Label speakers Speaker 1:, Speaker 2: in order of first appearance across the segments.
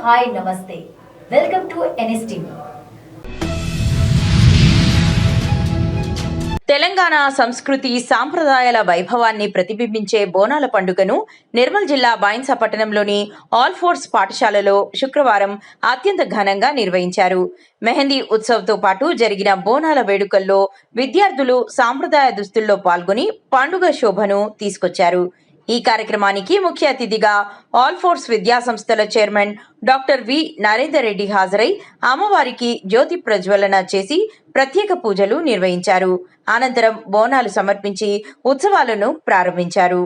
Speaker 1: Hi నమస్తే welcome to NSTV.
Speaker 2: Telangana సంస్కృతి సాంప్రదాయాల వైభవాన్ని ప్రతిబింబించే బోనాల పండుగను నిర్మల్ జిల్లా బైన్సా పట్టణంలోని ఆల్ ఫోర్స్ పాఠశాలలో శుక్రవారం అత్యంత ఘనంగా నిర్వహించారు. మెహందీ ఉత్సవ్తో పాటు జరిగిన బోనాల వేడుకల్లో విద్యార్థులు సాంప్రదాయ దుస్తుల్లో పాల్గొని పండుగ శోభను తీసుకొచ్చారు. ఈ కార్యక్రమానికి ముఖ్య అతిథిగా ఆల్ ఫోర్స్ విద్యా సంస్థల chairman doctor V Narender Reddy హాజరై అమ్మవారికి జ్యోతి ప్రజ్వలన చేసి ప్రత్యేక పూజలు నిర్వహించారు. అనంతరం బోనాలు సమర్పించి ఉత్సవాలను ప్రారంభించారు.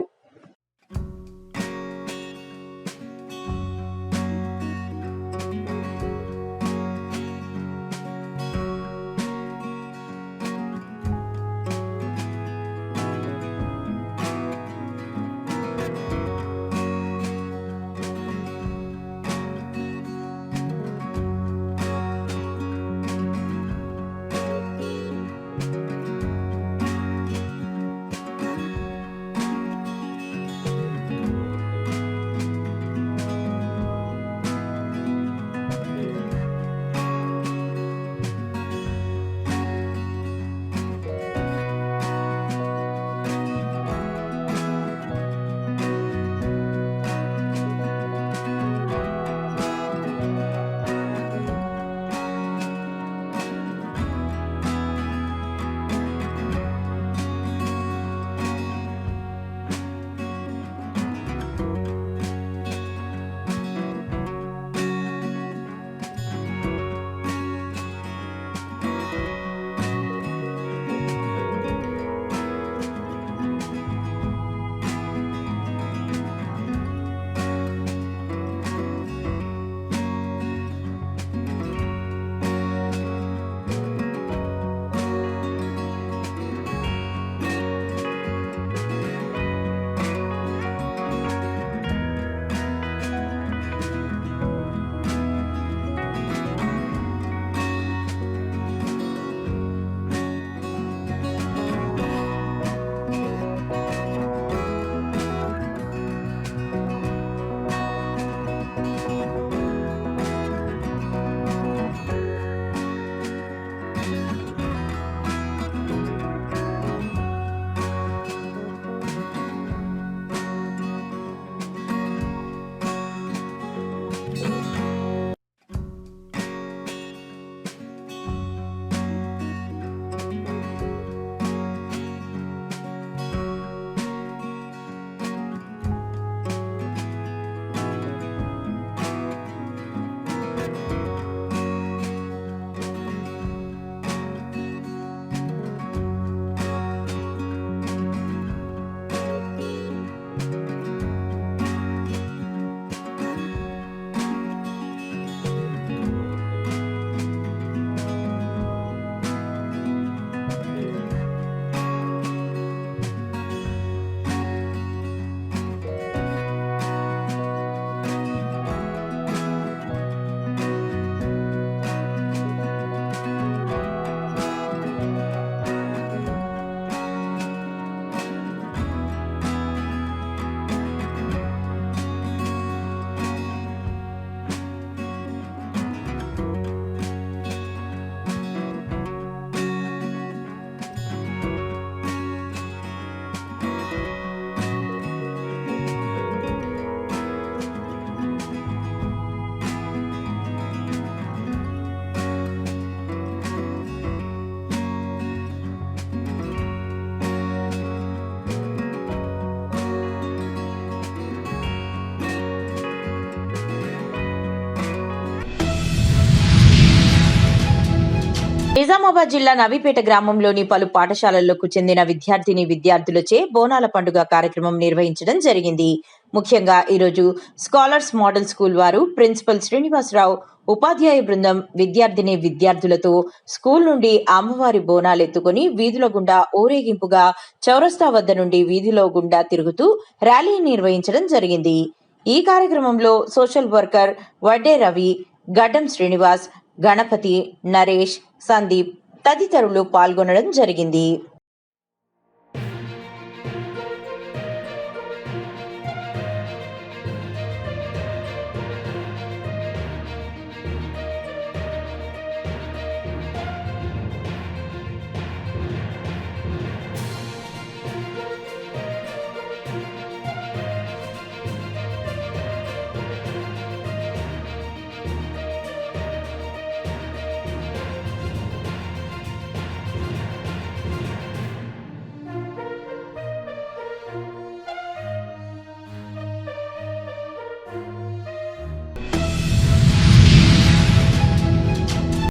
Speaker 2: నిజామాబాద్ జిల్లా నవీపేట గ్రామంలోని పలు పాఠశాలలకు చెందిన విద్యార్థులచే బోనాల పండుగ కార్యక్రమం నిర్వహించడం జరిగింది. ముఖ్యంగా ఈరోజు స్కాలర్స్ మోడల్ స్కూల్ వారు ప్రిన్సిపల్ శ్రీనివాసరావు, ఉపాధ్యాయ బృందం విద్యార్థులతో స్కూల్ నుండి అమ్మవారి బోనాలెత్తుకుని వీధుల గుండా ఊరేగింపుగా చౌరస్తా వద్ద నుండి వీధిలో గుండా తిరుగుతూ ర్యాలీ నిర్వహించడం జరిగింది. ఈ కార్యక్రమంలో సోషల్ వర్కర్ వడ్డే రవి, గడ్డం శ్రీనివాస్, గణపతి, నరేష్, సందీప్ తదితరులు పాల్గొనడం జరిగింది.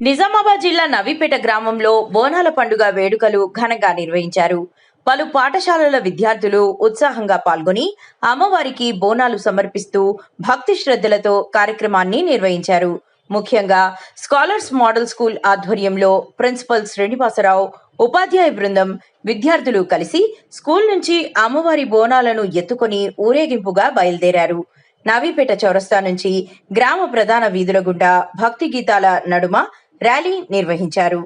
Speaker 2: నిజామాబాద్ జిల్లా నవీపేట గ్రామంలో బోనాల పండుగ వేడుకలు ఘనంగా నిర్వహించారు. పలు పాఠశాలల విద్యార్థులు ఉత్సాహంగా పాల్గొని అమ్మవారికి బోనాలు సమర్పిస్తూ భక్తి శ్రద్ధలతో కార్యక్రమాన్ని నిర్వహించారు. ముఖ్యంగా స్కాలర్స్ మోడల్ స్కూల్ ఆధ్వర్యంలో ప్రిన్సిపల్ శ్రీనివాసరావు, ఉపాధ్యాయ బృందం, విద్యార్థులు కలిసి స్కూల్ నుంచి అమ్మవారి బోనాలను ఎత్తుకొని ఊరేగింపుగా బయలుదేరారు. నవీపేట చౌరస్తా నుంచి గ్రామ ప్రధాన వీధుల గుండా భక్తి గీతాల నడుమ ర్యాలీ నిర్వహించారు.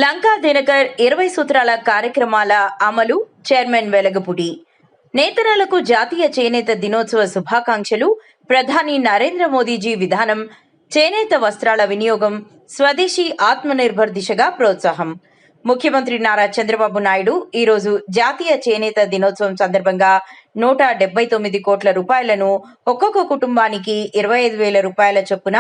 Speaker 2: లంకా దినకర్ 20 సూత్రాల కార్యక్రమాల అమలు చైర్మన్ వెలగపూడి. నేతన్నలకు జాతీయ చేనేత దినోత్సవ శుభాకాంక్షలు. ప్రధాని నరేంద్ర మోదీజీ విధానం చేనేత వస్త్రాల వినియోగం, స్వదేశీ ఆత్మనిర్భర్ దిశగా ప్రోత్సాహం. ముఖ్యమంత్రి నారా చంద్రబాబు నాయుడు ఈరోజు జాతీయ చేనేత దినోత్సవం సందర్భంగా 179 కోట్ల రూపాయలను ఒక్కొక్క కుటుంబానికి 25,000 రూపాయల చొప్పున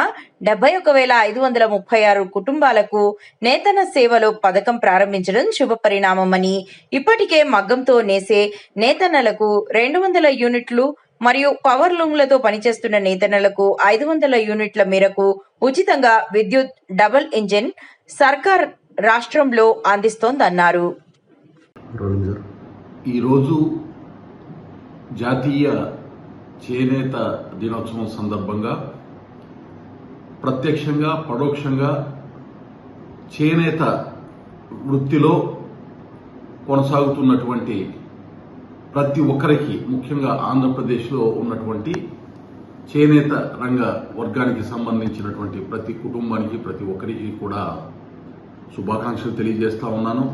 Speaker 2: 71,536 కుటుంబాలకు నేతన్న సేవలో పథకం ప్రారంభించడం శుభపరిణామమని, ఇప్పటికే మగ్గంతో నేసే నేతన్నలకు 200 యూనిట్లు మరియు పవర్ లూమ్లతో పనిచేస్తున్న నేతన్నలకు 500 యూనిట్ల మేరకు ఉచితంగా విద్యుత్ డబుల్ ఇంజిన్ సర్కార్ రాష్ట్రంలో అందిస్తోందన్నారు.
Speaker 3: ఈరోజు జాతీయ చేనేత దినోత్సవం సందర్భంగా ప్రత్యక్షంగా పరోక్షంగా చేనేత వృత్తిలో కొనసాగుతున్నటువంటి ప్రతి ఒక్కరికి, ముఖ్యంగా ఆంధ్రప్రదేశ్లో ఉన్నటువంటి చేనేత రంగ వర్గానికి సంబంధించినటువంటి ప్రతి కుటుంబానికి, ప్రతి ఒక్కరికి కూడా శుభాకాంక్షలు తెలియజేస్తా ఉన్నాను.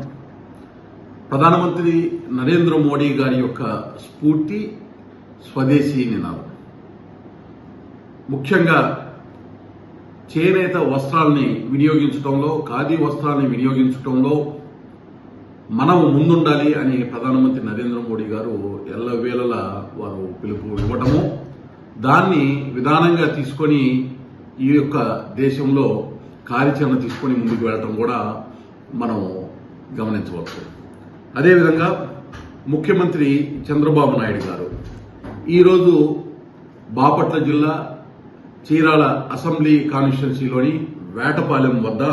Speaker 3: ప్రధానమంత్రి నరేంద్ర మోడీ గారి యొక్క స్ఫూర్తి స్వదేశీ నినాదం. ముఖ్యంగా చేనేత వస్త్రాలని వినియోగించడంలో, ఖాదీ వస్త్రాలని వినియోగించడంలో మనం ముందుండాలి అని ప్రధానమంత్రి నరేంద్ర మోడీ గారు ఎల్లవేళలా వారు పిలుపు ఇవ్వటము, దాన్ని విధానంగా తీసుకొని ఈ యొక్క దేశంలో కార్యాచరణ తీసుకొని ముందుకు వెళ్ళటం కూడా మనం గమనించవచ్చు. అదేవిధంగా ముఖ్యమంత్రి చంద్రబాబు నాయుడు గారు ఈరోజు బాపట్ల జిల్లా చీరాల అసెంబ్లీ కాన్స్టిట్యున్సీలోని వేటపాలెం వద్ద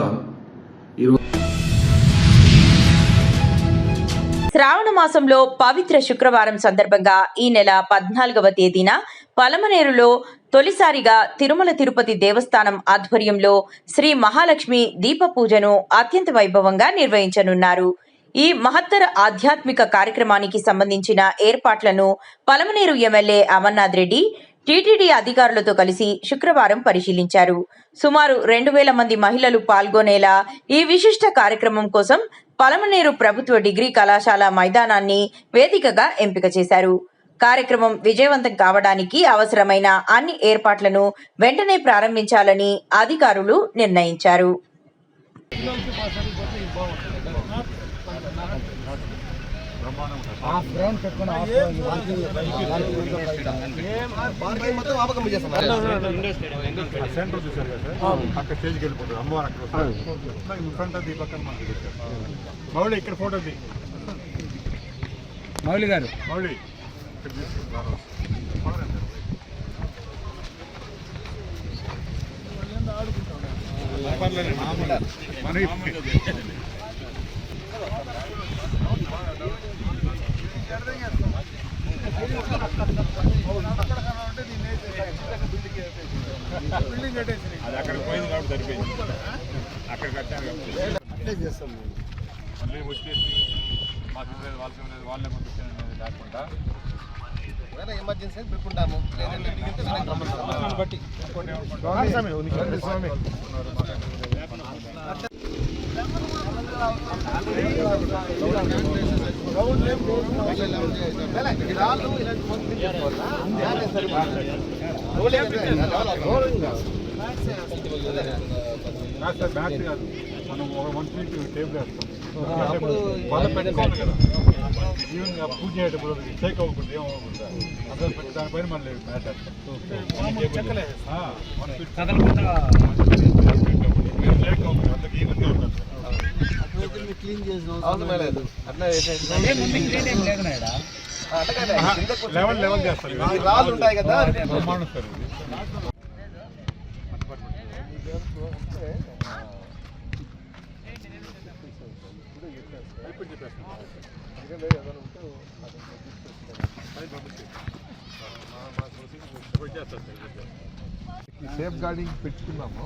Speaker 2: శ్రావణ మాసంలో పవిత్ర శుక్రవారం సందర్భంగా ఈ నెల 14వ తేదీన పలమనేరులో తొలిసారిగా తిరుమల తిరుపతి దేవస్థానం ఆధ్వర్యంలో శ్రీ మహాలక్ష్మి దీప పూజను అత్యంత వైభవంగా నిర్వహించనున్నారు. ఈ మహత్తర ఆధ్యాత్మిక కార్యక్రమానికి సంబంధించిన ఏర్పాట్లను పలమనేరు ఎమ్మెల్యే అమర్నాథ్ రెడ్డి టీటీడీ అధికారులతో కలిసి శుక్రవారం పరిశీలించారు. సుమారు 2,000 మంది మహిళలు పాల్గొనేలా ఈ విశిష్ట కార్యక్రమం కోసం పలమనేరు ప్రభుత్వ డిగ్రీ కళాశాల మైదానాన్ని వేదికగా ఎంపిక చేశారు. కార్యక్రమం విజయవంతం కావడానికి అవసరమైన అన్ని ఏర్పాట్లను వెంటనే ప్రారంభించాలని అధికారులు నిర్ణయించారు.
Speaker 4: మౌళి ఇక్కడ ఫోటో మౌళి గారు మౌళి బిల్డింగ్ కట్టేసి అది అక్కడ పోయింది కాబట్టి సరిపోయింది. అక్కడికి వచ్చాను చేస్తాం మళ్ళీ వచ్చేసి మాకు వాళ్ళే పంపించాను లేకుండా ఎమర్జెన్సీ పెట్టుకుంటాము బట్టి బ్యాటరీ కాదు, మనం 1 ఫీట్ టేబుల్ వేస్తాం. వాళ్ళ పెట్టుకోవాలి కదా ఈవెన్ పూజ చేయటప్పుడు షేక్ అవ్వకూడదు ఏమవ్వకూడదు అసలు పెట్టి దానిపైన మళ్ళీ మ్యాటర్ షేక్ అవ్వకూడదు అందుకు ఈవెన్గా ఉంటారు లెవెల్ చేస్తారు బ్రహ్మాండం సార్ సేఫ్ గార్డింగ్ పెట్టుకున్నాము.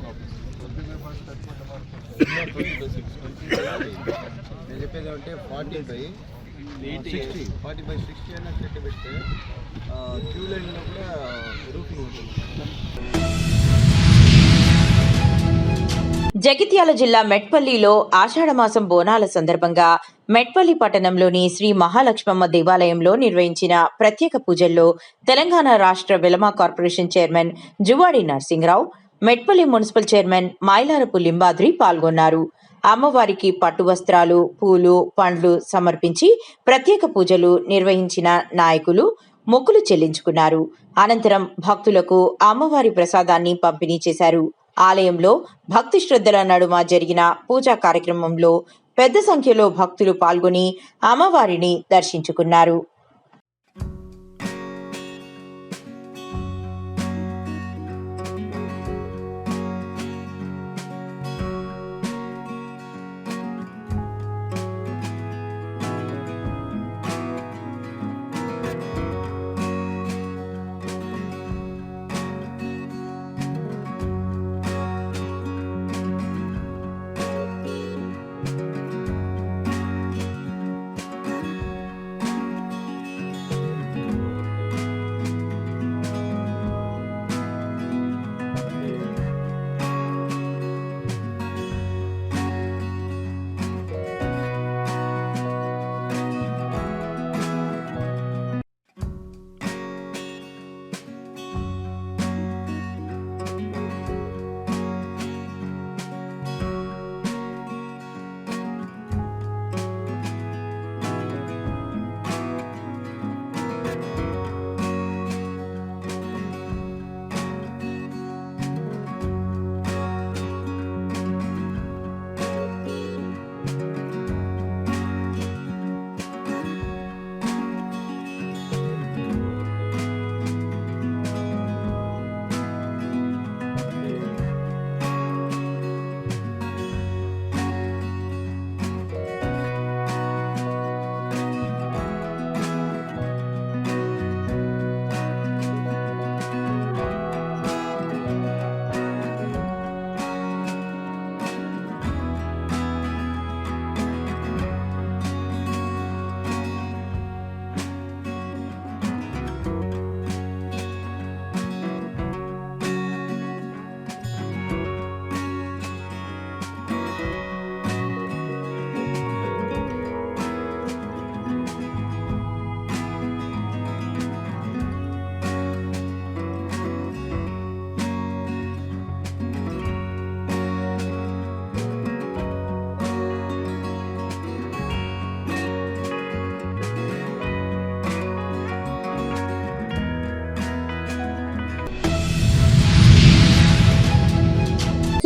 Speaker 5: నేను చెప్పేది అంటే 40/60 అన్న చెట్టు పెడితే క్యూ లైన్లో కూడా రూఫింగ్ ఉంటుంది.
Speaker 2: జగిత్యాల జిల్లా మెట్పల్లిలో ఆషాఢమాసం బోనాల సందర్భంగా మెట్పల్లి పట్టణంలోని శ్రీ మహాలక్ష్మమ్మ దేవాలయంలో నిర్వహించిన ప్రత్యేక పూజల్లో తెలంగాణ రాష్ట్ర Velama corporation chairman Juvadi Narasimha Rao, Metpalli municipal chairman Mailarapu Limbadri పాల్గొన్నారు. అమ్మవారికి పట్టు వస్త్రాలు, పూలు, పండ్లు సమర్పించి ప్రత్యేక పూజలు నిర్వహించిన నాయకులు మొక్కులు చెల్లించుకున్నారు. అనంతరం భక్తులకు అమ్మవారి ప్రసాదాన్ని పంపిణీ చేశారు. ఆలయంలో భక్తి శ్రద్ధల నడుమ జరిగిన పూజా కార్యక్రమంలో పెద్ద సంఖ్యలో భక్తులు పాల్గొని అమ్మవారిని దర్శించుకున్నారు.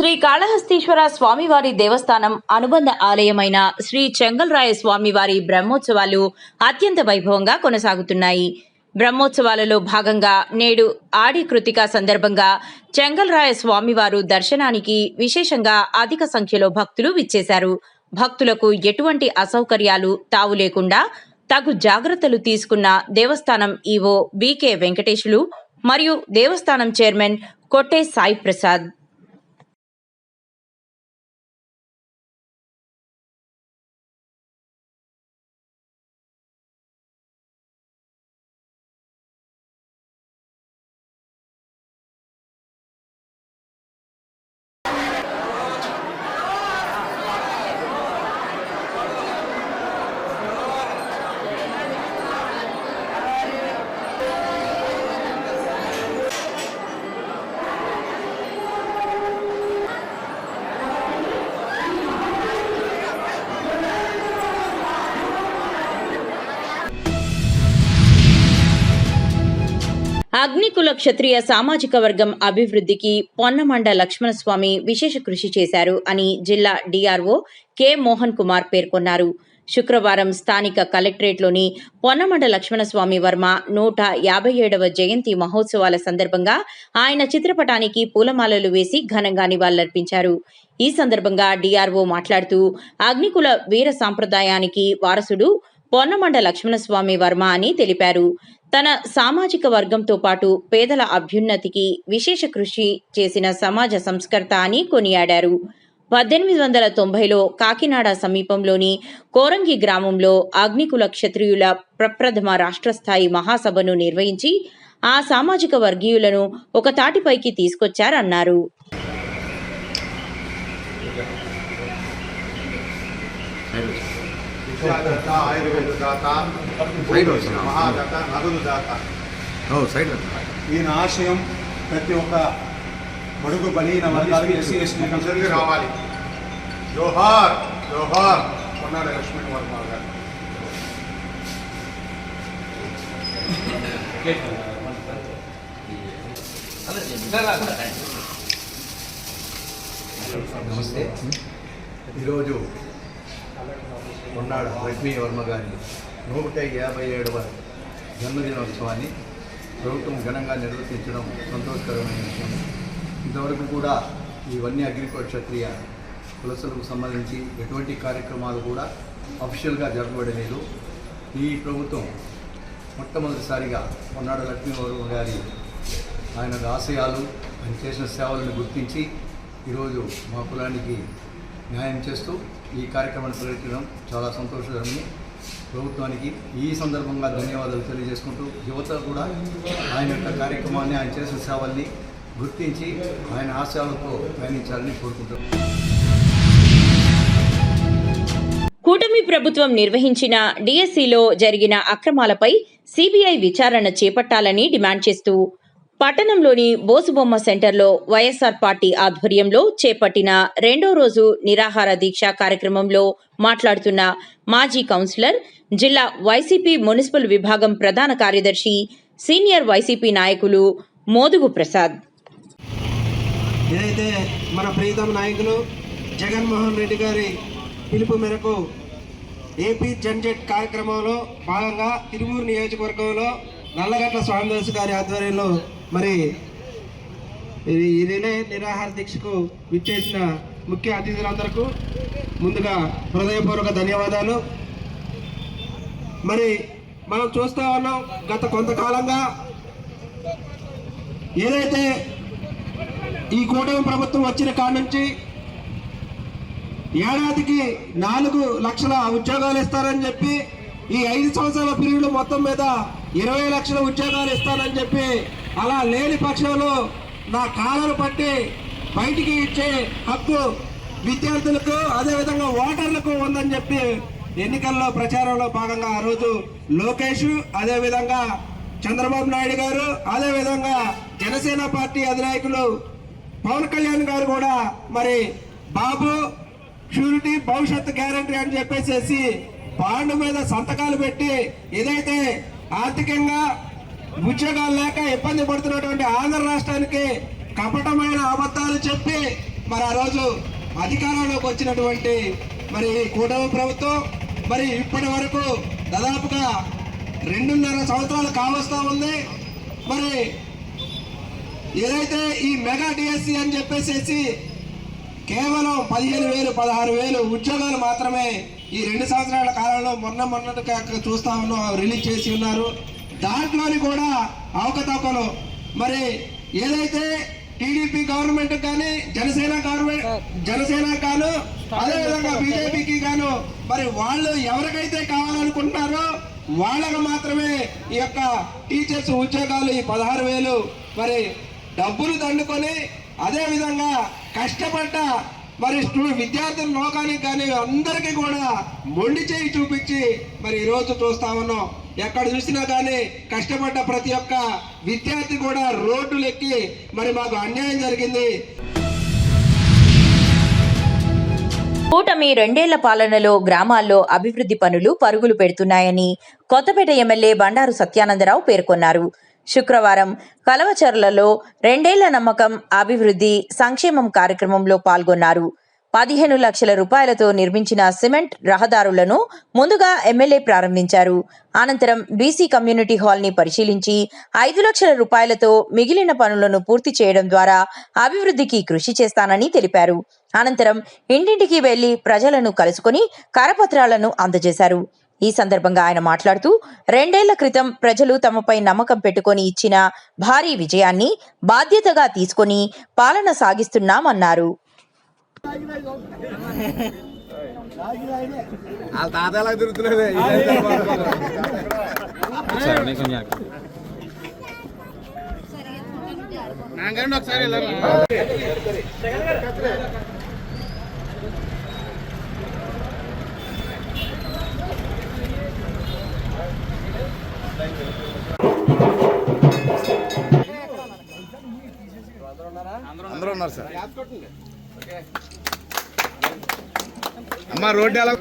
Speaker 2: శ్రీ కాళహస్తీశ్వర స్వామివారి దేవస్థానం అనుబంధ ఆలయమైన శ్రీ చెంగల్రాయ స్వామివారి బ్రహ్మోత్సవాలు అత్యంత వైభవంగా కొనసాగుతున్నాయి. బ్రహ్మోత్సవాలలో భాగంగా నేడు ఆడి కృతిక సందర్భంగా చెంగల్రాయ స్వామివారు దర్శనానికి విశేషంగా అధిక సంఖ్యలో భక్తులు విచ్చేశారు. భక్తులకు ఎటువంటి అసౌకర్యాలు తావు లేకుండా తగు జాగ్రత్తలు తీసుకున్న దేవస్థానం ఈవో బీకే వెంకటేశులు మరియు దేవస్థానం చైర్మన్ కొట్టే సాయి ప్రసాద్. అగ్నికుల క్షత్రియ సామాజిక వర్గం అభివృద్ధికి పొన్నమండ లక్ష్మణస్వామి విశేష కృషి చేశారు అని జిల్లా డిఆర్ఓ కె మోహన్ కుమార్ పేర్కొన్నారు. శుక్రవారం స్థానిక కలెక్టరేట్లోని పొన్నమండ లక్ష్మణస్వామి వర్మ 157వ జయంతి మహోత్సవాల సందర్భంగా ఆయన చిత్రపటానికి పూలమాలలు వేసి ఘనంగా నివాళులర్పించారు. ఈ సందర్భంగా డిఆర్ఓ మాట్లాడుతూ అగ్నికుల వీర సాంప్రదాయానికి వారసుడు పొన్నమండ లక్ష్మణస్వామి వర్మ అని తెలిపారు. తన సామాజిక వర్గంతో పాటు పేదల అభ్యున్నతికి విశేష కృషి చేసిన సమాజ సంస్కర్త అని కొనియాడారు. 1890లో కాకినాడ సమీపంలోని కోరంగి గ్రామంలో అగ్నికుల క్షత్రియుల ప్రప్రథమ రాష్ట్రస్థాయి మహాసభను నిర్వహించి ఆ సామాజిక వర్గీయులను ఒక తాటిపైకి తీసుకొచ్చారన్నారు.
Speaker 6: విద్యాదాత, ఆయుర్వేదదాత, మహాదాత, నగదు దాత. ఈయన ఆశయం ప్రతి ఒక్క బడుగు బలహీన వర్గాలకు ఎస్సీ ఎస్టీ కంపల్సరీ రావాలి. జోహార్ జోహార్ పొన్నాడ లక్ష్మణ్ వర్మ గారు.
Speaker 7: నమస్తే. ఈరోజు పొన్నాడ లక్ష్మీ వర్మ గారి 157వ జన్మదినోత్సవాన్ని ప్రభుత్వం ఘనంగా నిర్వర్తించడం సంతోషకరమైన విషయం. ఇంతవరకు కూడా ఈ వన్య అగ్నికుల క్షత్రియ కులసులకు సంబంధించి ఎటువంటి కార్యక్రమాలు కూడా అఫీషియల్గా జరగబడలేదు. ఈ ప్రభుత్వం మొట్టమొదటిసారిగా పొన్నాడ లక్ష్మీ వర్మ గారి ఆయన ఆశయాలు, ఆయన చేసిన సేవలను గుర్తించి ఈరోజు మా కులానికి న్యాయం చేస్తూ ఈ కార్యక్రమాన్ని ప్రకటించడం చాలా సంతోషకరమని ప్రభుత్వానికి ఈ సందర్భంగా ధన్యవాదాలు తెలియజేసుకుంటూ యువత కూడా ఆయన యొక్క కార్యక్రమాన్ని, ఆయన చేసిన సేవల్ని గుర్తించి ఆయన ఆశయాలతో ప్రయాణించాలని కోరుకుంటున్నాం.
Speaker 2: కూటమి ప్రభుత్వం నిర్వహించిన డిఎస్సిలో జరిగిన అక్రమాలపై సిబిఐ విచారణ చేపట్టాలని డిమాండ్ చేస్తూ పట్టణంలోని బోసుబొమ్మ సెంటర్లో వైఎస్ఆర్ పార్టీ ఆధ్వర్యంలో చేపట్టిన 2వ రోజు నిరాహార దీక్ష కార్యక్రమంలో మాట్లాడుతున్న మాజీ కౌన్సిలర్, జిల్లా వైసీపీ మున్సిపల్ విభాగం ప్రధాన కార్యదర్శి, సీనియర్ వైసీపీ నాయకులు మోదుగు ప్రసాద్.
Speaker 8: ఏదైతే మన ప్రీతమ నాయకులు జగన్మోహన్ రెడ్డి గారి పిలుపు మేరకు ఏపీ జన్జెట్ కార్యక్రమంలో భాగంగా తిరువూరు నియోజకవర్గంలో నల్లగట్ల స్వామిదాసు గారి ఆధ్వర్యంలో మరి ఈ రిలే నిరాహార దీక్షకు విచ్చేసిన ముఖ్య అతిథులందరికీ ముందుగా హృదయపూర్వక ధన్యవాదాలు. మరి మనం చూస్తూ ఉన్నాం, గత కొంతకాలంగా ఏదైతే ఈ కూటమి ప్రభుత్వం వచ్చిన కాడ నుంచి ఏడాదికి 4 లక్షల ఉద్యోగాలు ఇస్తారని చెప్పి, ఈ 5 సంవత్సరాల పీరియడ్ మొత్తం మీద 20 లక్షల ఉద్యోగాలు ఇస్తానని చెప్పి, అలా లేని పక్షంలో నా కాలను పట్టి బయటికి ఇచ్చే హక్కు విద్యార్థులకు, అదేవిధంగా ఓటర్లకు ఉందని చెప్పి ఎన్నికల్లో ప్రచారంలో భాగంగా ఆ రోజు లోకేష్, అదేవిధంగా చంద్రబాబు నాయుడు గారు, అదేవిధంగా జనసేన పార్టీ అధినాయకులు పవన్ కళ్యాణ్ గారు కూడా మరి బాబు షూరిటీ భవిష్యత్తు గ్యారంటీ అని చెప్పేసి బాండ్ మీద సంతకాలు పెట్టి ఏదైతే ఆర్థికంగా ఉద్యోగాలు లేక ఇబ్బంది పడుతున్నటువంటి ఆంధ్ర రాష్ట్రానికి కపటమైన అబద్ధాలు చెప్పి మరి ఆ రోజు అధికారంలోకి వచ్చినటువంటి మరి కూటమి ప్రభుత్వం మరి ఇప్పటి వరకు దాదాపుగా 2.5 సంవత్సరాలు కావస్తా ఉంది. మరి ఏదైతే ఈ మెగా డిఎస్సి అని చెప్పేసి కేవలం 15,000, 16,000 ఉద్యోగాలు మాత్రమే ఈ 2 సంవత్సరాల కాలంలో మొన్నటిగా చూస్తా ఉన్నాం రిలీజ్ చేసి ఉన్నారు. దాంట్లోని కూడా అవకతవకలు మరి ఏదైతే టీడీపీ గవర్నమెంట్ కానీ జనసేన గాను అదేవిధంగా బీజేపీకి గాను మరి వాళ్ళు ఎవరికైతే కావాలనుకుంటున్నారో వాళ్ళకు మాత్రమే ఈ యొక్క టీచర్స్ ఉద్యోగాలు ఈ 16,000 మరి డబ్బులు దండుకొని అదేవిధంగా కష్టపడ్డ మరి విద్యార్థుల లోకానికి కానీ అందరికీ కూడా మొండి చేయి చూపించి మరి ఈరోజు చూస్తా ఉన్నాం. ఎక్కడ చూసినా కానీ కష్టపడ్డ ప్రతి ఒక్క విద్యార్థి కూడా రోడ్డులు ఎక్కి మరి మాకు అన్యాయం జరిగింది.
Speaker 2: కూటమి 2 ఏళ్ల పాలనలో గ్రామాల్లో అభివృద్ధి పనులు పరుగులు పెడుతున్నాయని కొత్తపేట ఎమ్మెల్యే బండారు సత్యానందరావు పేర్కొన్నారు. శుక్రవారం కలవచర్లలో 2 ఏళ్ల నమ్మకం అభివృద్ధి సంక్షేమం కార్యక్రమంలో పాల్గొన్నారు. 15 లక్షల రూపాయలతో నిర్మించిన సిమెంట్ రహదారులను ముందుగా ఎమ్మెల్యే ప్రారంభించారు. అనంతరం బీసీ కమ్యూనిటీ హాల్ని పరిశీలించి 5 లక్షల రూపాయలతో మిగిలిన పనులను పూర్తి చేయడం ద్వారా అభివృద్ధికి కృషి చేస్తానని తెలిపారు. అనంతరం ఇంటింటికి వెళ్లి ప్రజలను కలుసుకొని కరపత్రాలను అందజేశారు. ఈ సందర్భంగా ఆయన మాట్లాడుతూ 2 ఏళ్ల క్రితం ప్రజలు తమపై నమ్మకం పెట్టుకొని ఇచ్చిన భారీ విజయాన్ని బాధ్యతగా తీసుకొని పాలన సాగిస్తున్నామన్నారు.
Speaker 6: అందరూ ఉన్నారు సార్. అమ్మ రోడ్డు ఎలా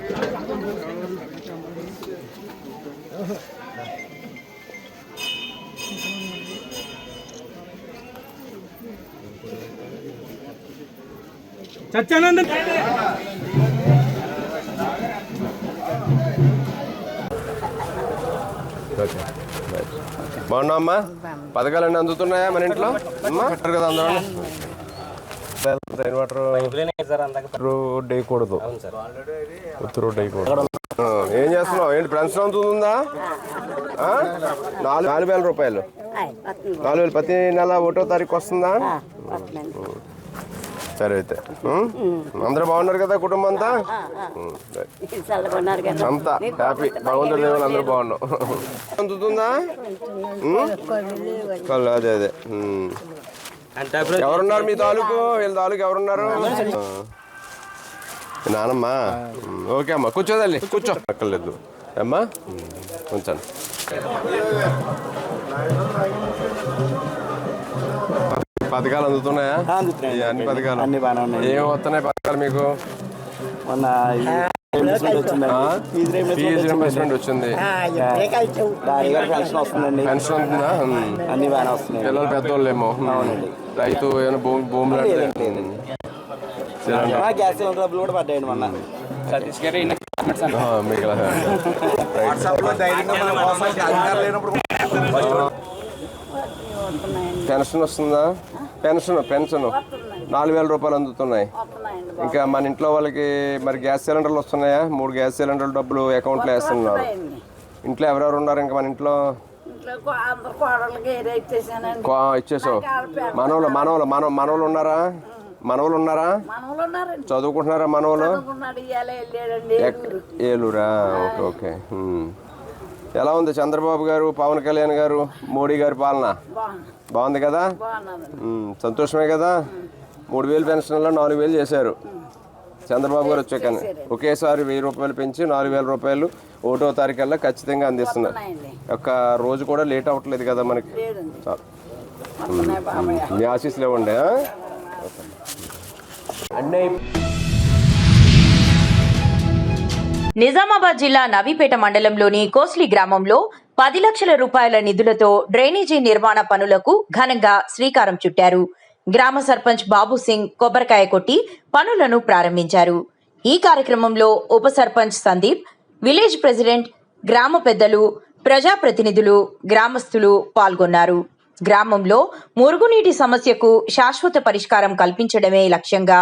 Speaker 8: సత్యానందన్
Speaker 9: బాగున్నా అమ్మా? పథకాలన్నీ అందుతున్నాయా మన ఇంట్లో అమ్మా? కదా అందరూ రైన్ వాటర్ రోడ్ వేయకూడదు, రోడ్ వేయకూడదు. ఏం చేస్తున్నావు? ఏంటి పెన్షన్ అందుతుందా? 4,000 రూపాయలు. 4,000 ప్రతి నెల 1వ తారీఖు వస్తుందా? సరే అయితే అందరూ బాగున్నారు కదా? కుటుంబం అంతా అంతా హ్యాపీ, భగవంతుడి దేవులు అందరూ బాగున్నాం. అందుతుందా? అదే అదే. ఎవరున్నారు మీ తాలూకు? వీళ్ళ తాలూకు ఎవరున్నారు? నానమ్మా? ఓకే అమ్మా, కూర్చోదండి, కూర్చో. అక్కర్లేదు అమ్మా, ఉంచాను. పథకాలు అందుతున్నాయా? అన్ని పథకాలు ఏమి వస్తున్నాయి పథకాలు మీకు? ఫీజు రింబర్స్మెంట్ వచ్చింది, పెన్షన్ ఉంటుందా? పిల్లలు పెద్దోళ్ళేమో, రైతు ఏమైనా భూములు పెన్షన్ వస్తుందా? పెన్షన్ 4,000 రూపాయలు అందుతున్నాయి. ఇంకా మన ఇంట్లో వాళ్ళకి మరి గ్యాస్ సిలిండర్లు వస్తున్నాయా? 3 గ్యాస్ సిలిండర్ల డబ్బులు అకౌంట్లో వేస్తున్నారు. ఇంట్లో ఎవరెవరు ఉన్నారు ఇంకా మన ఇంట్లో? ఇచ్చేసావు. మనవలు ఉన్నారా? మనవలు ఉన్నారా? చదువుకుంటున్నారా మనవలు? ఏలూరా? Okay okay. ఎలా ఉంది చంద్రబాబు గారు, పవన్ కళ్యాణ్ గారు, మోడీ గారి పాలన? బాగుంది కదా? సంతోషమే కదా? 3,000 పెన్షన్లో 4,000 చేశారు చంద్రబాబు గారు వచ్చాకని. ఒకేసారి 1,000 రూపాయలు పెంచి 4,000 రూపాయలు 1వ తారీఖుల్లో ఖచ్చితంగా అందిస్తున్నారు. ఒక్క రోజు కూడా లేట్ అవ్వట్లేదు కదా మనకి. మీ ఆశీస్సులు ఇవ్వండి.
Speaker 2: నిజామాబాద్ జిల్లా నవీపేట మండలంలోని కోస్లి గ్రామంలో 10 లక్షల రూపాయల నిధులతో డ్రైనేజీ నిర్మాణ పనులకు ఘనంగా శ్రీకారం చుట్టారు. గ్రామ సర్పంచ్ బాబు సింగ్ కొబ్బరికాయ కొట్టి పనులను ప్రారంభించారు. ఈ కార్యక్రమంలో ఉప సర్పంచ్ సందీప్, విలేజ్ ప్రెసిడెంట్, గ్రామ పెద్దలు, ప్రజాప్రతినిధులు, గ్రామస్తులు పాల్గొన్నారు. గ్రామంలో మురుగునీటి సమస్యకు శాశ్వత పరిష్కారం కల్పించడమే లక్ష్యంగా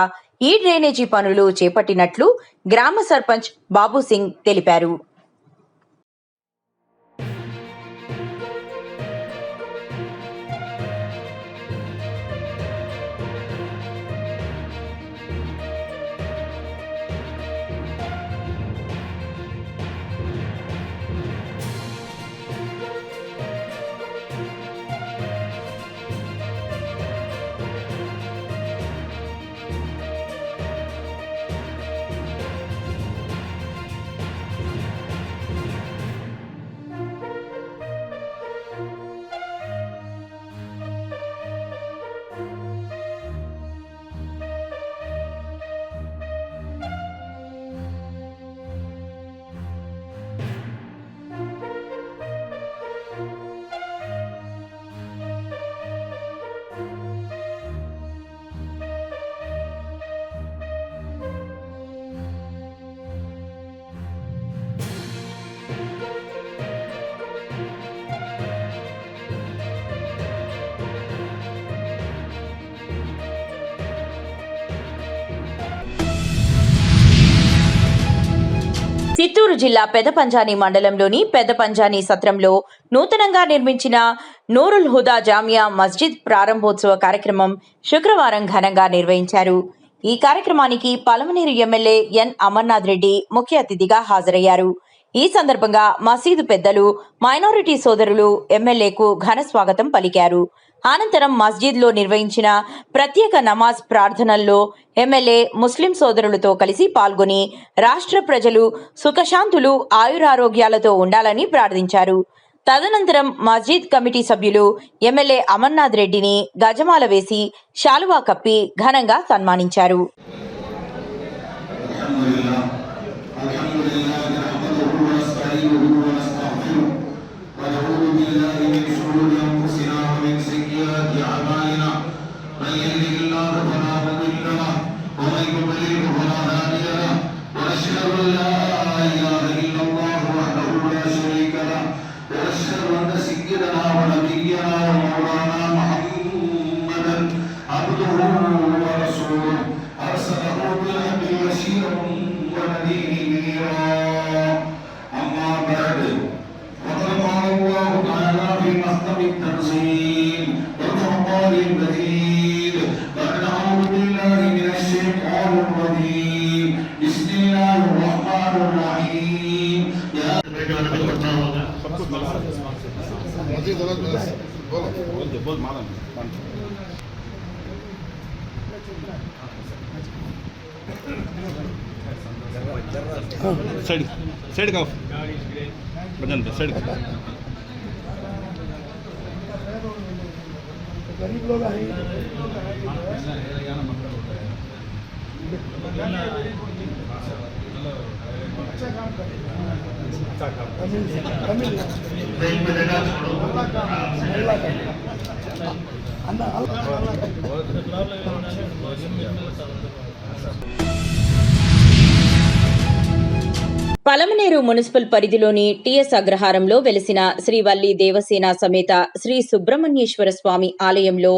Speaker 2: ఈ డ్రైనేజీ పనులు చేపట్టినట్లు గ్రామ సర్పంచ్ బాబు సింగ్ తెలిపారు. చిత్తూరు జిల్లా పెదపంజాని మండలంలోని పెదపంజాని సత్రంలో నూతనంగా నిర్మించిన నూరుల్ హుదా జామియా మస్జిద్ ప్రారంభోత్సవ కార్యక్రమం శుక్రవారం ఘనంగా నిర్వహించారు. ఈ కార్యక్రమానికి పలమనేరు ఎమ్మెల్యే ఎన్ అమర్నాథ్ రెడ్డి ముఖ్య అతిథిగా హాజరయ్యారు. ఈ సందర్భంగా మసీదు పెద్దలు, మైనారిటీ సోదరులు ఎమ్మెల్యేకు ఘన స్వాగతం పలికారు. అనంతరం మస్జిద్లో నిర్వహించిన ప్రత్యేక నమాజ్ ప్రార్థనల్లో ఎమ్మెల్యే ముస్లిం సోదరులతో కలిసి పాల్గొని రాష్ట్ర ప్రజలు సుఖశాంతులు, ఆయురారోగ్యాలతో ఉండాలని ప్రార్థించారు. తదనంతరం మస్జిద్ కమిటీ సభ్యులు ఎమ్మెల్యే అమర్నాథ్ రెడ్డిని గజమాల వేసి శాలువా కప్పి ఘనంగా సన్మానించారు.
Speaker 6: साइड का बटन पे साइड
Speaker 8: गरीब लोग आए
Speaker 2: పలమనేరు మున్సిపల్ పరిధిలోని టిఎస్ అగ్రహారంలో వెలిసిన శ్రీ వల్లి దేవసేన సమేత శ్రీ సుబ్రహ్మణ్యేశ్వర స్వామి ఆలయంలో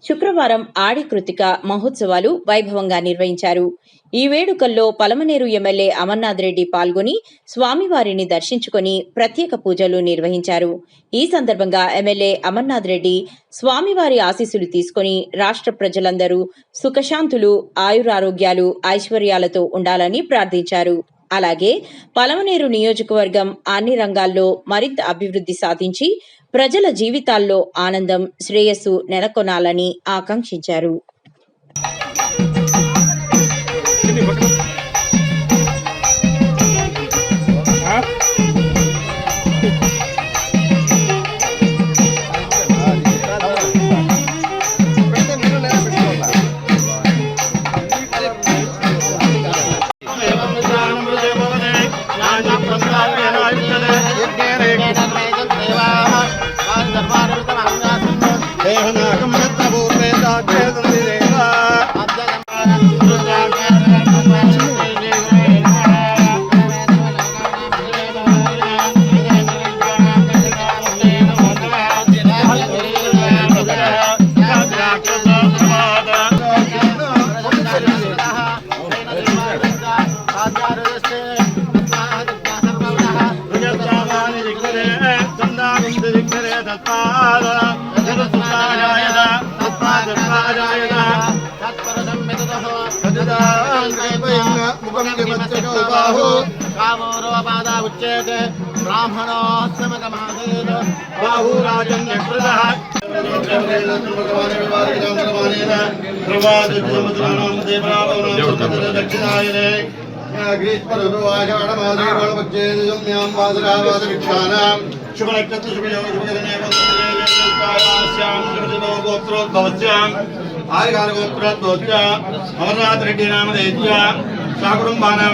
Speaker 2: శుక్రవారం ఆడి కృతిక మహోత్సవాలు వైభవంగా నిర్వహించారు. ఈ వేడుకల్లో పలమనేరు ఎమ్మెల్యే అమర్నాథ్ రెడ్డి పాల్గొని స్వామివారిని దర్శించుకుని ప్రత్యేక పూజలు నిర్వహించారు. ఈ సందర్భంగా ఎమ్మెల్యే అమర్నాథ్ రెడ్డి స్వామివారి ఆశీస్సులు తీసుకుని రాష్ట్ర ప్రజలందరూ సుఖశాంతులు, ఆయురారోగ్యాలు, ఐశ్వర్యాలతో ఉండాలని ప్రార్థించారు. అలాగే పలమనేరు నియోజకవర్గం అన్ని రంగాల్లో మరింత అభివృద్ధి సాధించి ప్రజల జీవితాల్లో ఆనందం, శ్రేయస్సు నెలకొనాలని ఆకాంక్షించారు.
Speaker 6: अमरनाथ रेड्डी नाम साकुटुंबानां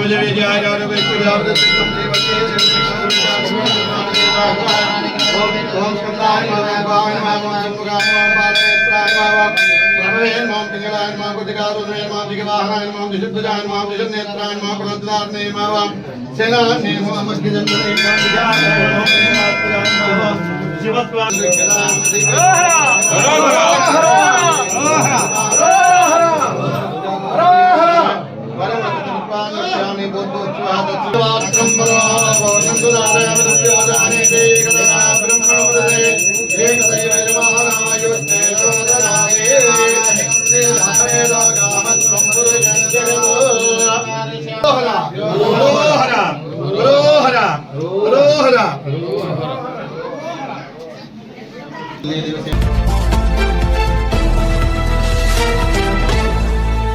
Speaker 6: హర